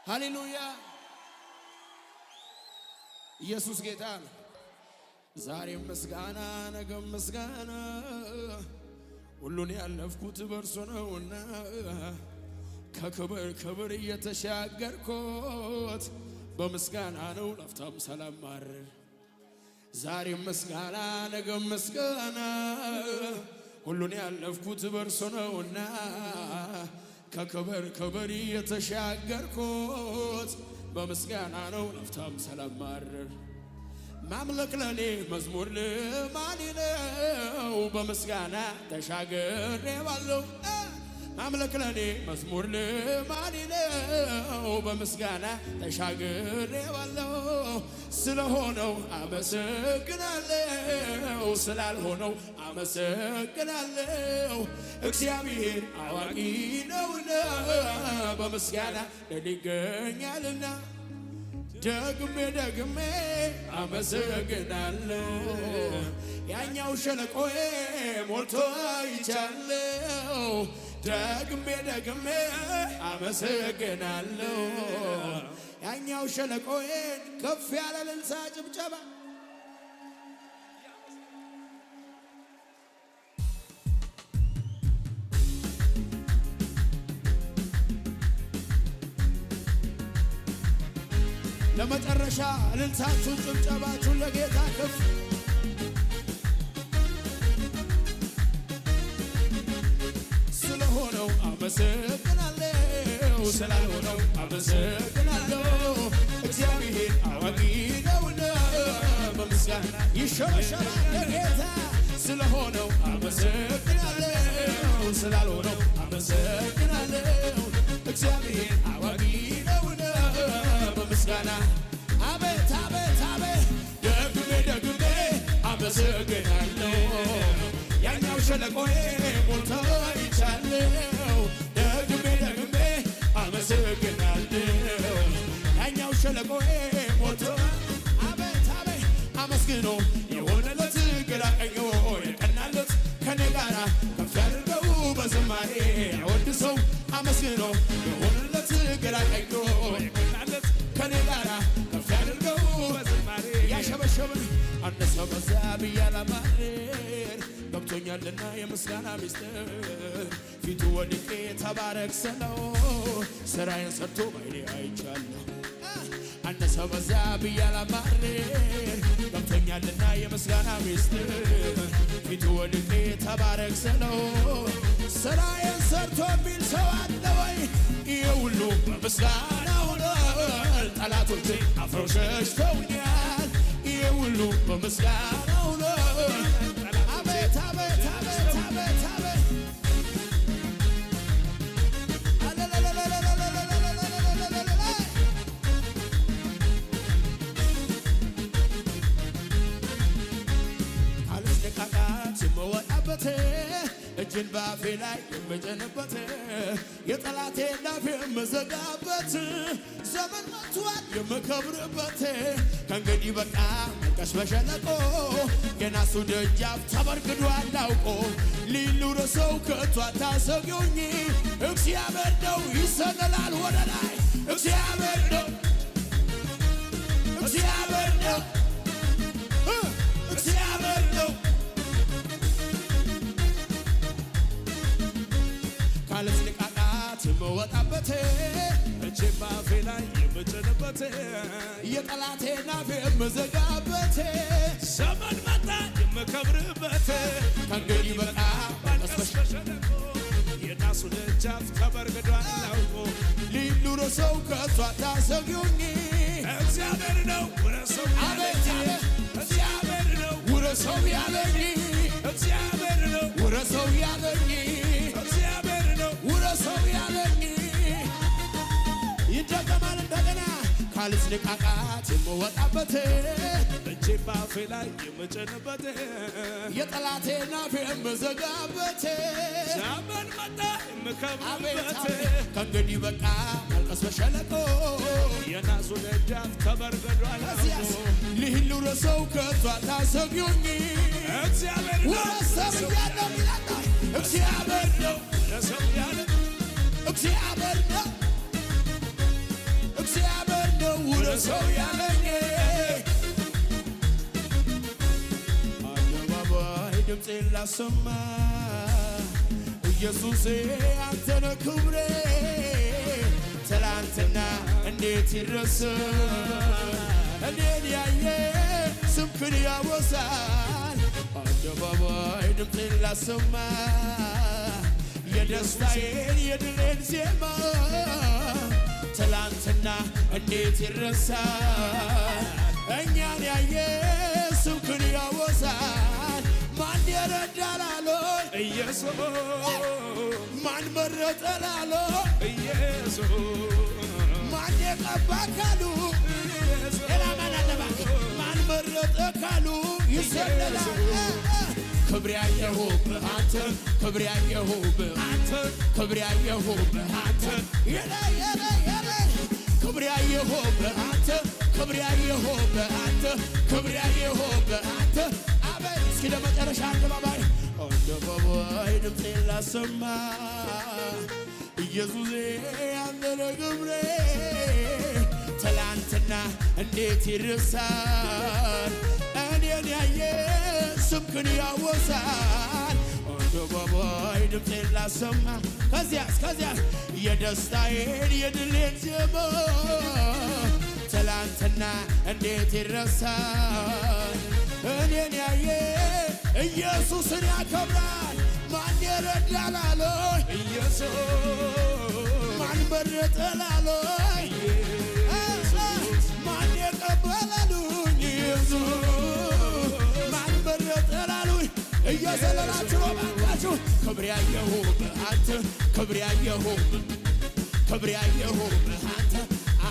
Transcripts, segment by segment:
ሃሌሉያ ኢየሱስ ጌታ ነው። ዛሬም ምስጋና ነገም ምስጋና ሁሉን ያለፍኩት በርሱ ነውና ከክብር ክብር እየተሻገርኩት በምስጋና ነው ለፍታም ሰላም ማረር። ዛሬም ምስጋና ነገም ምስጋና ሁሉን ያለፍኩት በርሱ ነውና ከክብር ክብር እየተሻገርኩት በምስጋና ነው ለፍታም ሰላም ማረር። ማምለክ ለኔ መዝሙር ልማዴ ነው በምስጋና ተሻግሬዋለሁ። ማምለክ ለኔ መዝሙር ልማዴ ነው በምስጋና ተሻግሬዋለሁ። ስለሆነው አመሰግናለሁ ስላልሆነው አመሰግናለሁ። እግዚአብሔር አዋቂ ነውና በምስጋና ድል ይገኛልና ደግሜ ደግሜ አመሰግናለሁ። ያኛው ሸለቆዬ ሞልቶ አይቻለሁ። ደግሜ ደግሜ አመሰግናለሁ። ያኛው ሸለቆዬ ከፍ ያለ እልልታ ጭብጨባ ለመጨረሻ እልልታችሁን ጭብጨባችሁን ለጌታ ከፍ ስለሆነው አመሰግናለሁ ስላልሆነው አመሰግናለሁ። እግዚአብሔር አዋቂ ነውና በምስጋና ይሸበሸባል ለጌታ። ስለሆነው አመሰግናለሁ ስላልሆነው አመሰግናለሁ። እግዚአብሔር አዋቂ ነውና በምስጋና አቤት አቤት አቤት ደግሜ ደግሜ አመሰግናለሁ። ያኛው ሸለቆዬ ሞልቶ አይቻለሁ። ደግሜ ደግሜ አመሰግናለሁ። ያኛው ሸለቆዬ ሞልቶ አቤት አቤት አመስግኖ የሆነለት ግራ ቀኙ የቀናለት ከኔ ጋራ ከፍ ያድርገው በዝማሬ ያወድሰው። አመስግኖ የሆነለት ግራ ቀኙ የቀናለት ከኔ ጋራ ከፍ ያድርገው በዝማሬ ያሸበሸብን አነሰ በዛ ብያለማር ገብቶኛልና የምስጋና ሚስጥር ፊቱ ወድቄ ተባረክ ስለው ስራዬን ሰርቶ ባይኔ አይቻለሁ። አነሰ በዛ ብያለማር ገብቶኛልና የምስጋና ሚስጥር ፊቱ ወድቄ ተባረክ ስለው ስራዬን ሰርቶ የሚል ሰው አለ ወይ? ይሄ ሁሉ በምስጋናው ነው። ጠላቶቼ አፍረው ሸሽተውኛል። ይሄ ሁሉ በምስጋናው ነው። አቤት አቤት አቤት አቤት አቤት ካልስነቃቃት የምወጣበት እጅን ባፌ ላይ የምጭንበት የጠላቴ ላፍ የምዘጋበት ዘመን መጥቷል የምከብርበት ከእንግዲህ በቃ መንቀስ በሸለቆ የናሱ ደጃፍ ተበርግዷል አውቆ ሊሉር ሰው ከቶ አታሰጊውኝ። እግዚአብሔር ነው ይሰነላል ወደ ላይ እግዚአብሔር ነው እግዚአብሔር ነው እግዚአብሔር ነው ካልስነቃቃት የምወጣበት እጄን ባፌ ላይ የምጭንበት የጠላቴን አፍ የምዘጋበት ዘመን መጣ የምከብርበት ከእንግዲህ በቃ መንቀስ በሸለቆ የናሱ ደጃፍ ተበርግዷል አውቆ ሊሉር ሰው ከቶ አታሰጊውኝ። እግዚአብሔር ነው ውረሰው አቤት እግዚአብሔር ነው ውረሰው ያለኝ እግዚአብሔር ነው ውረሰው ያለኝ እግዚአብሔር ነው ውረሰው ያለኝ። ይደገማል እንደገና ካልስነቃቃት የምወጣበት እጄን ባፌ ላይ የምጭንበት የጠላቴን አፍ የምዘጋበት ዘመን መጣ የምከብርበት ከእንግዲህ በቃ መልቀስ በሸለቆ የናሱ ደጃፍ ተበርግዷል ሊሉር ሰው ከቶ አታሰጊውኝ። እግዚአብሔር ነው ወሰብ ያለው ይላል እግዚአብሔር ነው ለሰው ያለ እግዚአብሔር ነው እግዚአብሔር ነው ለሰው ያለኝ አደባባይ ድምፄን ላሰማ ኢየሱሴ አንተነ ክብሬ ትላንትና እንዴት ይረሳል እኔን ያየ ስምክን ያወሳል አደባባይ ድምፄን ላሰማ የደስታዬን የድሌን ዜማ ትላንትና እንዴት ይረሳል እኛን ያየ ስምክን ያወሳል ማን ይረዳላሎ ኢየሱስ ማን መረጠላሎ ኢየሱስ ማን የቀባካሉ ማን መረጠካሉ ይሰለላል ክብር ያየሁብህ አንተ ክብር ያየሁብህ አንተ ክብር ያየሁብህ አንተ ክብር ያየሁብህ አንተ ክብር ያየሁብህ አንተ ክብር ያየሁብህ አንተ አቤት እስኪ ለመጨረሻ አደባባይ ድምፄን ላሰማ ኢየሱሴ አንተነ ክብሬ ትላንትና እንዴት ይረሳል እኔን ያየ ስምክን ያወሳል አደባባይ ድምፄን ላሰማ ከዚያስ የደስታዬን የድሌን ዜማ ትላንትና እንዴት ይረሳል እኔን ያየ ኢየሱስን ያከብራል ማን ይረዳላሎ ኢየሱስ ማን መረጠላሎ ኢየሱስ ማን የቀበላሉኝ ኢየሱስ ማን መረጠላሉኝ እየዘለላችሁ ባካችሁ ክብር ያየሁብህ አንተ ክብር ያየሁብህ ክብር ያየሁብህ አንተ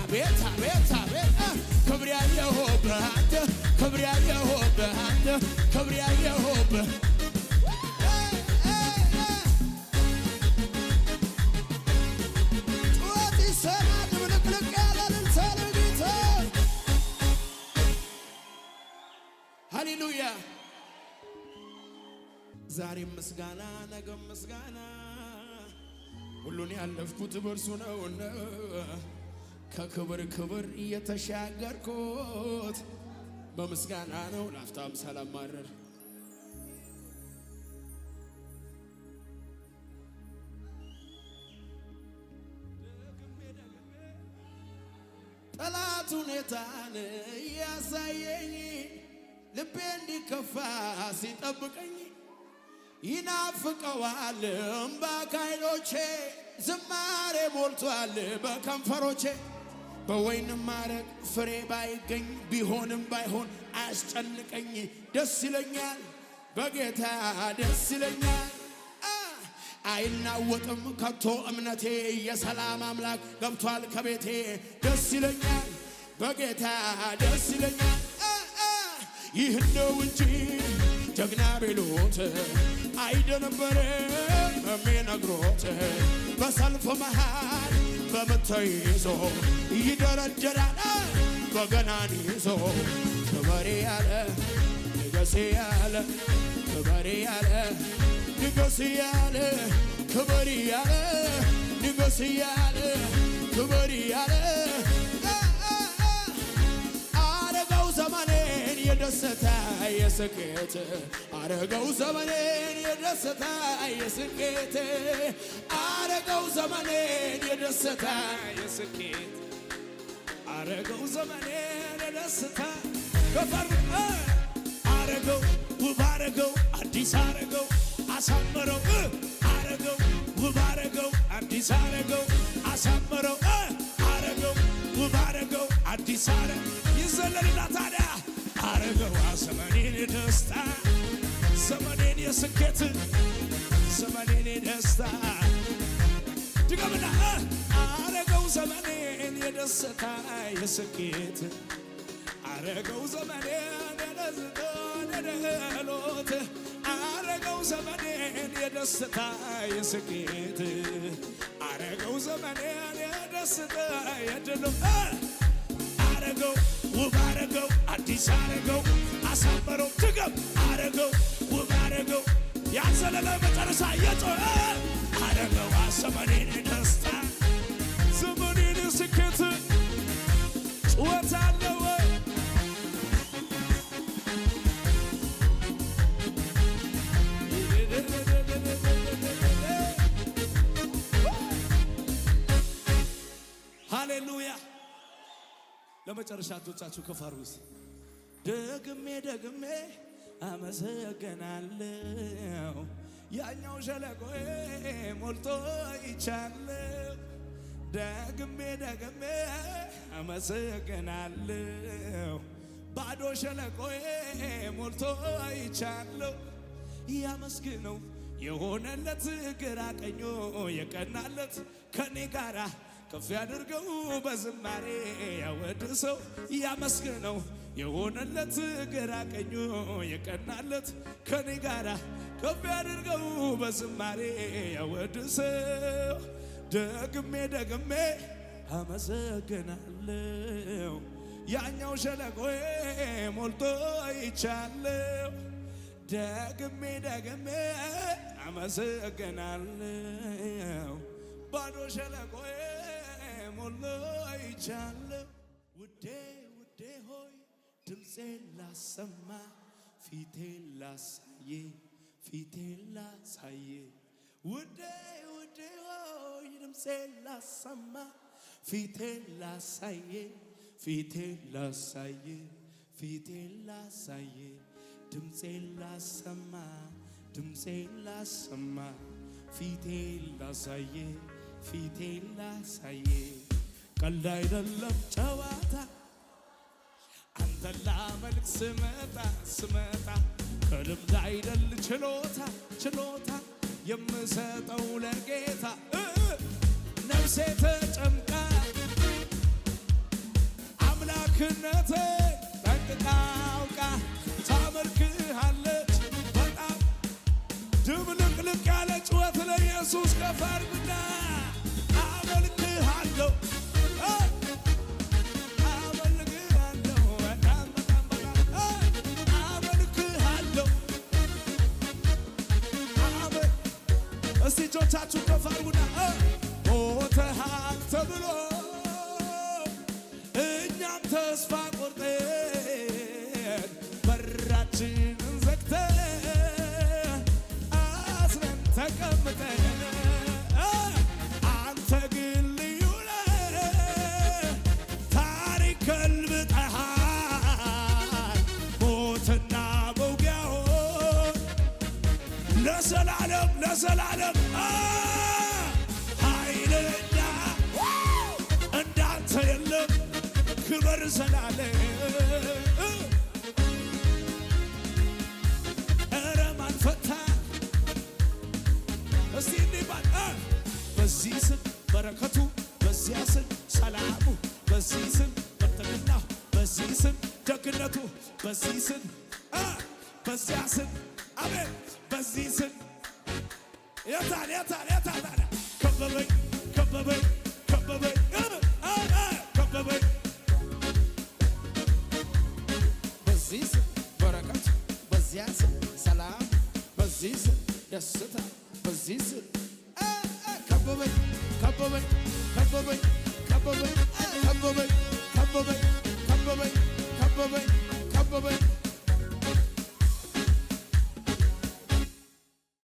አቤት አቤት አቤት ክብር ያየሁብህ አንተ ክብር ያየሁብህ አንተ ክብር ያየሁብህ ጩኸት ይሰማል ብልቅልቅ ያለ እልልታ ለጌታ ሃሌሉያ ዛሬም ምስጋና ነገም ምስጋና ሁሉን ያለፍኩት በእርሱ ነውና ከክብር ክብር እየተሻገርኩት በምስጋና ነው ላፍታም ሰላም ማረር ጠላት ሁኔታን ያሳየኝ ልቤ እንዲከፋ ሲጠብቀኝ ይናፍቀዋል እምባ ከዓይኖቼ ዝማሬ ሞልቷል በከንፈሮቼ በወይን ማረግ ፍሬ ባይገኝ ቢሆንም ባይሆን አያስጨንቀኝ ደስ ይለኛል በጌታ ደስ ይለኛል አይናወጥም ከቶ እምነቴ የሰላም አምላክ ገብቷል ከቤቴ ደስ ይለኛል በጌታ ደስ ይለኛል ይህን ነው እንጂ ጀግና ቢሉት አይደነበረ የሚነግሮት በሰልፍ መሃል በምትይዞ ይደረደራል በገናን ይዞ ክበሬ ያለ ንገሴ ያለ ክበሬ ያለ ንገሴ ያለ ክበሬ ያለ ንገሴ ያለ ክበሬ ያለ አረገው ዘመኔን የደስታ የስኬት አረገው ዘመኔን የደስታ የስኬት አረገው ዘመኔን የደስታ የስኬት አረገው ዘመኔን የደስታ ከፈር አረገው ውብ አረገው አዲስ አረገው አሳመረው አረገው ውብ አረገው አዲስ አረገው አሳመረው አረገው ውብ አረገው አዲስ አረገው ይዘለልና ታዲያ አረገው ዘመኔን የደስታ ዘመኔን የስኬት ዘመኔን የደስታ ድገምና አረገው ዘመኔን የደስታ የስኬት አረገው ዘመኔን የደስታ የደሎት አረገው ዘመኔን የደስታ የስኬት አረገው ዘመኔን የደስታ የድሎት አረገው ውብ አረገው አዲስ አረገው አሳመረው ድገም አረገው ውብ አረገው ያዘለለ መጨረሻ የጮኸ አረገው ዘመኔን ደስታ ዘመኔን ስኬት ሃሌሉያ ለመጨረሻቶቻችሁ ከፋሩስ ደግሜ ደግሜ አመሰግናለሁ ያኛው ሸለቆዬ ሞልቶ ይቻለሁ ደግሜ ደግሜ አመሰግናለሁ ባዶ ሸለቆዬ ሞልቶ ይቻለሁ ያመስግነው የሆነለት ግራ ቀኙ የቀናለት ከኔ ጋራ ከፍ ያድርገው በዝማሬ ያወድሰው ያመስግነው የሆነለት ግራ ቀኙ የቀናለት ከኔ ጋራ ከፍ ያድርገው በዝማሬ ያወድሰው ደግሜ ደግሜ አመሰግናለሁ ያኛው ሸለቆዬ ሞልቶ ይቻለሁ ደግሜ ደግሜ አመሰግናለሁ ባዶ ሸለቆዬ ሞልቶ ይቻለሁ ውዴ ውዴ ሆይ ድምፄን ላሰማ ፊቴን ላሳየ ፊቴን ላሳየ ውዴ ውዴ ሆይ ድምፄን ላሰማ ፊቴን ላሳየ ፊቴን ላሳየ ፊቴን ላሳየ ድምፄን ላሰማ ድምፄን ላሰማ ፊቴን ላሳየ ፊቴን ላሳየ ቀልድ አይደለም ጨዋታ አንተን ላመልክ ስመጣ ከልምድ አይደል ችሎታ የምሰጠው ለጌታ ነፍሴ ተጨምቃ አምላክነቴ ጠንቅቃ አውቃ ታመልክሃለች በጣም ድብልቅልቅ ያለ ጩኸት ለኢየሱስ ከፍ አድርጉና አመልክሃለሁ እስቲ እጆቻችሁ ከፍ አድርጉና ሞተሃል ተብሎ እኛም ተስፋ ቆርጠን በራችንን ዘግተን አስረን ተቀምጠን አንተ ግን ልዩ ነህ ታሪክ ገልብጠሃል ሞትና መውጊያውን ለዘላለም ኃይለኛ እንዳንተ የለም ክብር ዘላለም ኧረ ማን ፈታ እስቲ እንባል በዚህ ስም በረከቱ በዚያ ስም ሰላሙ በዚህ ስም ብልጥግናው በዚህ ስም ደግነቱ በዚህ ስም በዚያ ስም አሜን በዚህ ስም የታል ከበበኝ